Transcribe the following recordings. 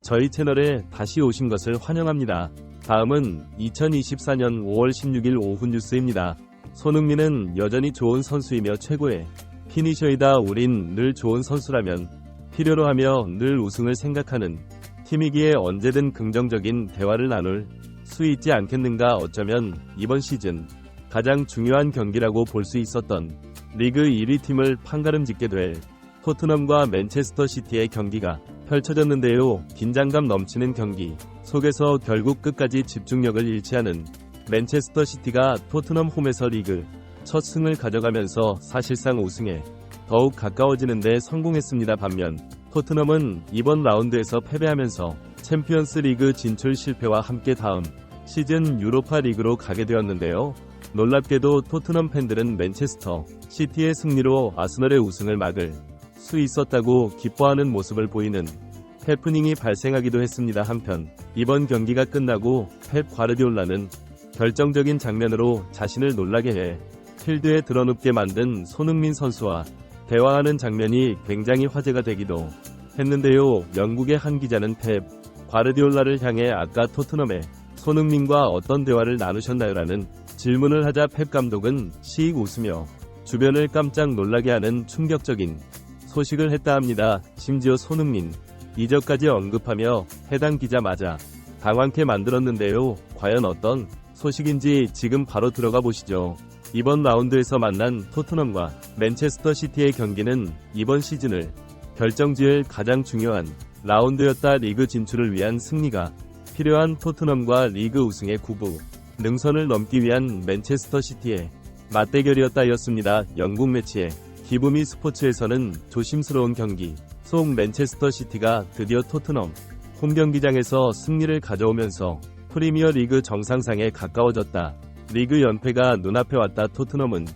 저희 채널에 다시 오신 것을 환영합니다. 다음은 2024년 5월 16일 오후 뉴스입니다. 손흥민은 여전히 좋은 선수이며 최고의 피니셔이다. 우린 늘 좋은 선수라면 필요로 하며 늘 우승을 생각하는 팀이기에 언제든 긍정적인 대화를 나눌 수 있지 않겠는가. 어쩌면 이번 시즌 가장 중요한 경기라고 볼 수 있었던 리그 1위 팀을 판가름짓게 될 토트넘과 맨체스터 시티의 경기가 펼쳐졌는데요. 긴장감 넘치는 경기 속에서 결국 끝까지 집중력을 잃지 않은 맨체스터 시티가 토트넘 홈에서 리그 첫 승을 가져가면서 사실상 우승에 더욱 가까워지는 데 성공했습니다. 반면 토트넘은 이번 라운드에서 패배하면서 챔피언스 리그 진출 실패와 함께 다음 시즌 유로파 리그로 가게 되었는데요. 놀랍게도 토트넘 팬들은 맨체스터 시티의 승리로 아스널의 우승을 막을 수 있었다고 기뻐하는 모습을 보이는 해프닝이 발생하기도 했습니다. 한편 이번 경기가 끝나고 펩 과르디올라는 결정적인 장면으로 자신을 놀라게 해 필드에 드러눕게 만든 손흥민 선수와 대화하는 장면이 굉장히 화제가 되기도 했는데요. 영국의 한 기자는 펩 과르디올라를 향해 아까 토트넘의 손흥민과 어떤 대화를 나누셨나요? 라는 질문을 하자 펩 감독은 씩 웃으며 주변을 깜짝 놀라게 하는 충격적인 소식을 했다 합니다. 심지어 손흥민 이적까지 언급하며 해당 기자마저 당황케 만들었는데요. 과연 어떤 소식인지 지금 바로 들어가 보시죠. 이번 라운드에서 만난 토트넘과 맨체스터 시티의 경기는 이번 시즌을 결정지을 가장 중요한 라운드였다. 리그 진출을 위한 승리가 필요한 토트넘과 리그 우승의 구부 능선을 넘기 위한 맨체스터 시티의 맞대결이었다였습니다. 영국 매치의 기브미 스포츠에서는 조심스러운 경기 속 맨체스터 시티가 드디어 토트넘 홈경기장에서 승리를 가져오면서 프리미어 리그 정상상에 가까워졌다. 리그 연패가 눈앞에 왔다. 토트넘은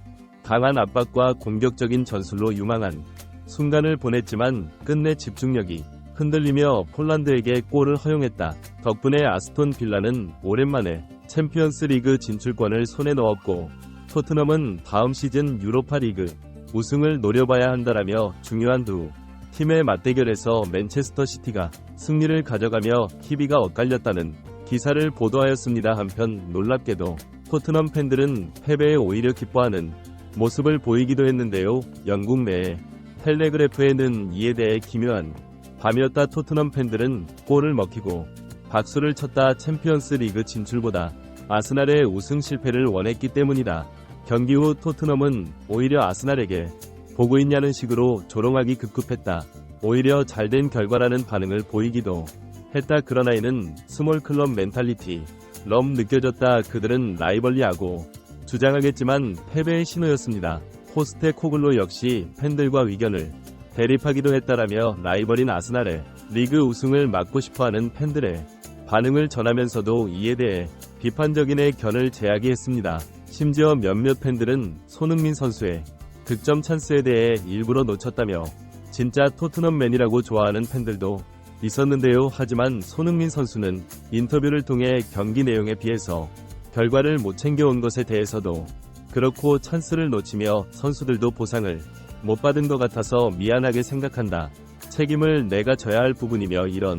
강한 압박과 공격적인 전술로 유망한 순간을 보냈지만 끝내 집중력이 흔들리며 폴란드에게 골을 허용했다. 덕분에 아스톤 빌라는 오랜만에 챔피언스 리그 진출권을 손에 넣었고 토트넘은 다음 시즌 유로파 리그 우승을 노려봐야 한다라며 중요한 두 팀의 맞대결에서 맨체스터 시티가 승리를 가져가며 희비가 엇갈렸다는 기사를 보도하였습니다. 한편 놀랍게도 토트넘 팬들은 패배에 오히려 기뻐하는 모습을 보이기도 했는데요. 영국 내 텔레그래프에는 이에 대해 기묘한 밤이었다. 토트넘 팬들은 골을 먹히고 박수를 쳤다. 챔피언스 리그 진출보다 아스날의 우승 실패를 원했기 때문이다. 경기 후 토트넘은 오히려 아스날에게 보고 있냐는 식으로 조롱하기 급급했다. 오히려 잘된 결과라는 반응을 보이기도 했다. 그러나 이는 스몰 클럽 멘탈리티 럼 느껴졌다. 그들은 라이벌리하고 주장하겠지만 패배의 신호였습니다. 호스테 코글로 역시 팬들과 의견을 대립하기도 했다라며 라이벌인 아스날의 리그 우승을 막고 싶어하는 팬들의 반응을 전하면서도 이에 대해 비판적인 의견을 제기했습니다. 심지어 몇몇 팬들은 손흥민 선수의 득점 찬스에 대해 일부러 놓쳤다며 진짜 토트넘맨이라고 좋아하는 팬들도 있었는데요. 하지만 손흥민 선수는 인터뷰를 통해 경기 내용에 비해서 결과를 못 챙겨온 것에 대해서도 그렇고 찬스를 놓치며 선수들도 보상을 못 받은 것 같아서 미안하게 생각한다. 책임을 내가 져야 할 부분이며 이런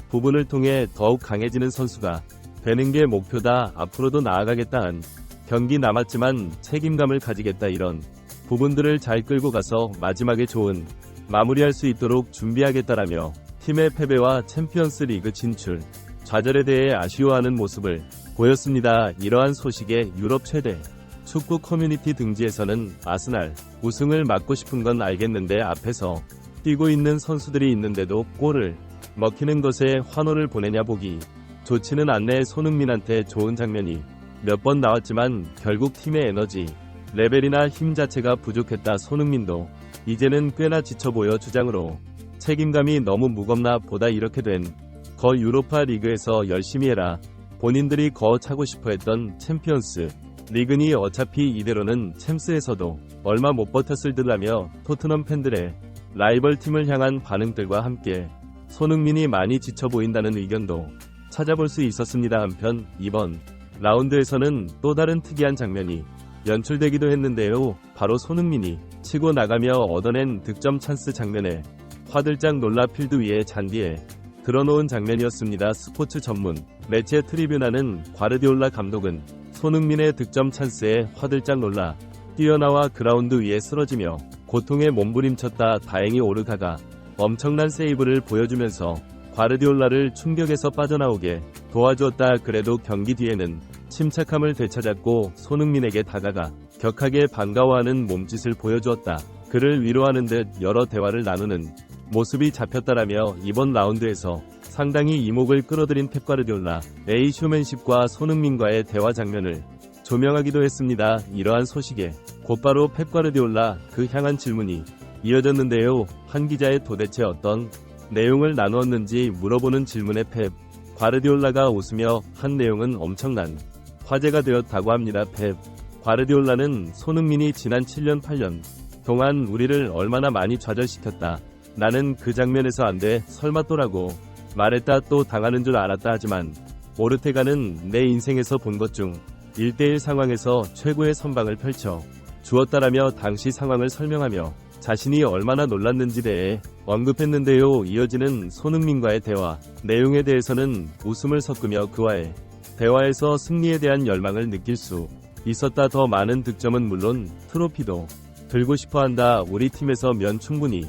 부분을 통해 더욱 강해지는 선수가 되는 게 목표다. 앞으로도 나아가겠다. 한 경기 남았지만 책임감을 가지겠다. 이런 부분들을 잘 끌고 가서 마지막에 좋은 마무리할 수 있도록 준비하겠다라며 팀의 패배와 챔피언스 리그 진출 좌절에 대해 아쉬워하는 모습을 보였습니다. 이러한 소식에 유럽 최대 축구 커뮤니티 등지에서는 아스날 우승을 막고 싶은 건 알겠는데 앞에서 뛰고 있는 선수들이 있는데도 골을 먹히는 것에 환호를 보내냐 보기 좋지는 않네. 손흥민한테 좋은 장면이 몇 번 나왔지만 결국 팀의 에너지 레벨이나 힘 자체가 부족했다. 손흥민도 이제는 꽤나 지쳐 보여 주장으로 책임감이 너무 무겁나 보다. 이렇게 된 거 유로파 리그에서 열심히 해라. 본인들이 거 차고 싶어 했던 챔피언스 리그니 어차피 이대로는 챔스에서도 얼마 못 버텼을 듯하며 토트넘 팬들의 라이벌 팀을 향한 반응들과 함께 손흥민이 많이 지쳐 보인다는 의견도 찾아볼 수 있었습니다. 한편 이번 라운드에서는 또 다른 특이한 장면이 연출되기도 했는데요. 바로 손흥민이 치고 나가며 얻어낸 득점 찬스 장면에 화들짝 놀라 필드 위에 잔디에 드러놓은 장면이었습니다. 스포츠 전문 매체 트리뷰나는 과르디올라 감독은 손흥민의 득점 찬스에 화들짝 놀라 뛰어나와 그라운드 위에 쓰러지며 고통에 몸부림쳤다. 다행히 오르가가 엄청난 세이브를 보여주면서 과르디올라를 충격에서 빠져나오게 도와주었다. 그래도 경기 뒤에는 침착함을 되찾았고 손흥민에게 다가가 격하게 반가워하는 몸짓을 보여주었다. 그를 위로하는 듯 여러 대화를 나누는 모습이 잡혔다라며 이번 라운드에서 상당히 이목을 끌어들인 펩 과르디올라의 쇼맨십과 손흥민과의 대화 장면을 조명하기도 했습니다. 이러한 소식에 곧바로 펩 과르디올라 그 향한 질문이 이어졌는데요. 한 기자의 도대체 어떤 내용을 나누었는지 물어보는 질문에 펩 과르디올라가 웃으며 한 내용은 엄청난 화제가 되었다고 합니다. 펩 과르디올라는 손흥민이 지난 7년 8년 동안 우리를 얼마나 많이 좌절시켰다. 나는 그 장면에서 안 돼 설마 또라고 말했다. 또 당하는 줄 알았다. 하지만 오르테가는 내 인생에서 본 것 중 1대1 상황에서 최고의 선방을 펼쳐 주었다라며 당시 상황을 설명하며 자신이 얼마나 놀랐는지 대해 언급했는데요. 이어지는 손흥민과의 대화 내용에 대해서는 웃음을 섞으며 그와의 대화에서 승리에 대한 열망을 느낄 수 있었다. 더 많은 득점은 물론 트로피도 들고 싶어한다. 우리 팀에서 면 충분히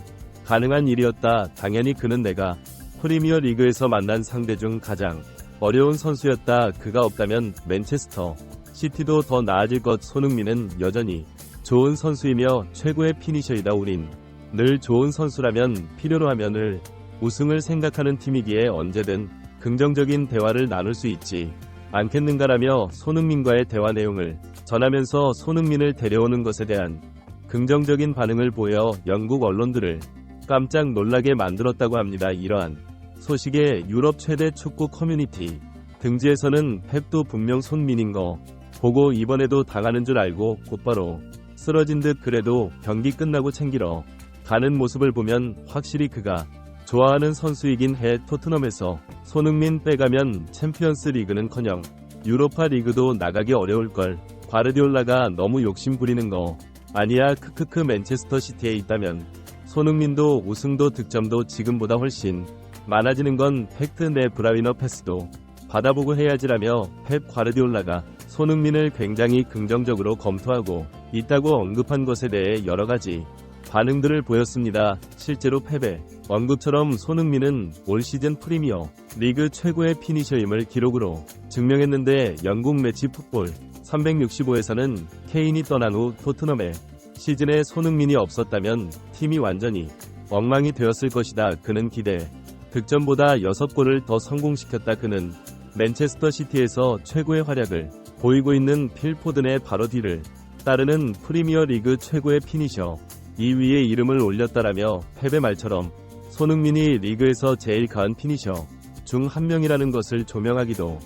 가능한 일이었다. 당연히 그는 내가 프리미어 리그에서 만난 상대 중 가장 어려운 선수였다. 그가 없다면 맨체스터 시티도 더 나아질 것. 손흥민은 여전히 좋은 선수이며 최고의 피니셔이다. 우린 늘 좋은 선수라면 필요로 하면 우승을 생각하는 팀이기에 언제든 긍정적인 대화를 나눌 수 있지 않겠는가라며 손흥민과의 대화 내용을 전하면서 손흥민을 데려오는 것에 대한 긍정적인 반응을 보여 영국 언론들을 깜짝 놀라게 만들었다고 합니다. 이러한 소식에 유럽 최대 축구 커뮤니티 등지에서는 펩도 분명 손민인 거 보고 이번에도 당하는 줄 알고 곧바로 쓰러진 듯 그래도 경기 끝나고 챙기러 가는 모습을 보면 확실히 그가 좋아하는 선수이긴 해. 토트넘에서 손흥민 빼가면 챔피언스 리그는커녕 유로파 리그도 나가기 어려울걸. 과르디올라가 너무 욕심 부리는 거 아니야. 크크크. 맨체스터 시티에 있다면 손흥민도 우승도 득점도 지금보다 훨씬 많아지는 건 팩트. 내 브라위너 패스도 받아보고 해야지라며 펩 과르디올라가 손흥민을 굉장히 긍정적으로 검토하고 있다고 언급한 것에 대해 여러가지 반응들을 보였습니다. 실제로 펩의 언급처럼 손흥민은 올 시즌 프리미어 리그 최고의 피니셔임을 기록으로 증명했는데 영국 매치 풋볼 365에서는 케인이 떠난 후 토트넘의 시즌에 손흥민이 없었다면 팀이 완전히 엉망이 되었을 것이다. 그는 기대 득점보다 6골을 더 성공시켰다. 그는 맨체스터 시티에서 최고의 활약을 보이고 있는 필 포든의 바로 뒤를 따르는 프리미어 리그 최고의 피니셔 2위에 이름을 올렸다라며 펩의 말처럼 손흥민이 리그에서 제일 가은 피니셔 중 한 명이라는 것을 조명하기도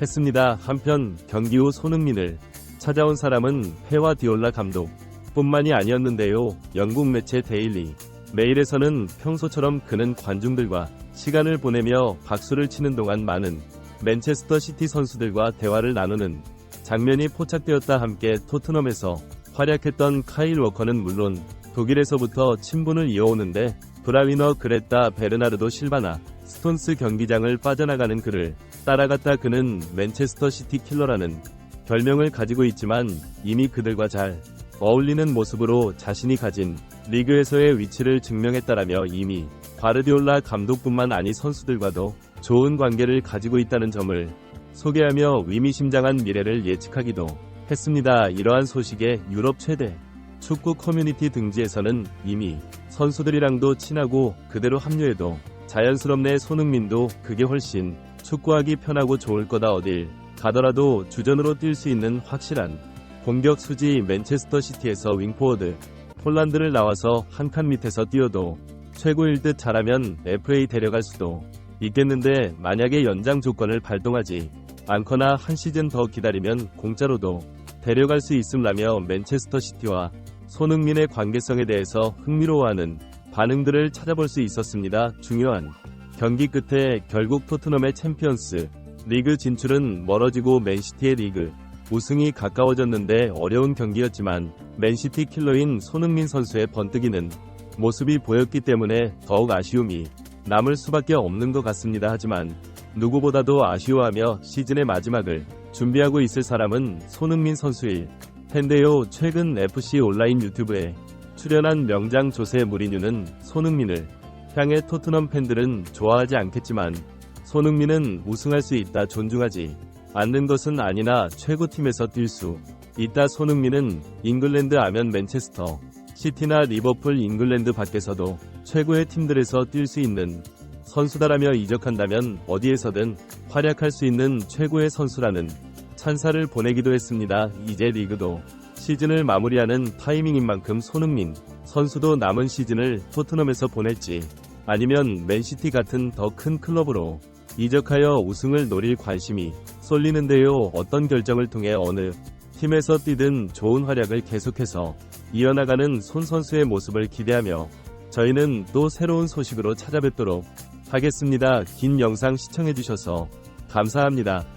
했습니다. 한편 경기 후 손흥민을 찾아온 사람은 펩 디올라 감독 뿐만이 아니었는데요. 영국 매체 데일리 메일에서는 평소처럼 그는 관중들과 시간을 보내며 박수를 치는 동안 많은 맨체스터 시티 선수들과 대화를 나누는 장면이 포착되었다. 함께 토트넘에서 활약했던 카일 워커는 물론 독일에서부터 친분을 이어오는데 브라위너 그레타 베르나르도 실바나 스톤스 경기장을 빠져나가는 그를 따라갔다. 그는 맨체스터 시티 킬러라는 별명을 가지고 있지만 이미 그들과 잘 어울리는 모습으로 자신이 가진 리그에서의 위치를 증명했다라며 이미 과르디올라 감독뿐만 아니 선수들과도 좋은 관계를 가지고 있다는 점을 소개하며 의미심장한 미래를 예측하기도 했습니다. 이러한 소식에 유럽 최대 축구 커뮤니티 등지에서는 이미 선수들이랑도 친하고 그대로 합류해도 자연스럽네. 손흥민도 그게 훨씬 축구하기 편하고 좋을 거다. 어딜 가더라도 주전으로 뛸 수 있는 확실한 공격 수지. 맨체스터 시티에서 윙포워드 폴란드를 나와서 한 칸 밑에서 뛰어도 최고일 듯. 잘하면 FA 데려갈 수도 있겠는데 만약에 연장 조건을 발동하지 않거나 한 시즌 더 기다리면 공짜로도 데려갈 수 있음라며 맨체스터 시티와 손흥민의 관계성에 대해서 흥미로워하는 반응들을 찾아볼 수 있었습니다. 중요한 경기 끝에 결국 토트넘의 챔피언스 리그 진출은 멀어지고 맨시티의 리그 우승이 가까워졌는데 어려운 경기였지만 맨시티 킬러인 손흥민 선수의 번뜩이는 모습이 보였기 때문에 더욱 아쉬움이 남을 수밖에 없는 것 같습니다. 하지만 누구보다도 아쉬워하며 시즌의 마지막을 준비하고 있을 사람은 손흥민 선수일 텐데요. 최근 FC 온라인 유튜브에 출연한 명장 조세 무리뉴는 손흥민을 향해 토트넘 팬들은 좋아하지 않겠지만 손흥민은 우승할 수 있다, 존중하지 않는 것은 아니나 최고팀에서 뛸 수 있다. 손흥민은 잉글랜드 아면 맨체스터 시티나 리버풀, 잉글랜드 밖에서도 최고의 팀들에서 뛸 수 있는 선수다라며 이적한다면 어디에서든 활약할 수 있는 최고의 선수라는 찬사를 보내기도 했습니다. 이제 리그도 시즌을 마무리하는 타이밍인 만큼 손흥민 선수도 남은 시즌을 토트넘에서 보낼지 아니면 맨시티 같은 더 큰 클럽으로 이적하여 우승을 노릴 관심이 쏠리는데요. 어떤 결정을 통해 어느 팀에서 뛰든 좋은 활약을 계속해서 이어나가는 손 선수의 모습을 기대하며 저희는 또 새로운 소식으로 찾아뵙도록 하겠습니다. 긴 영상 시청해주셔서 감사합니다.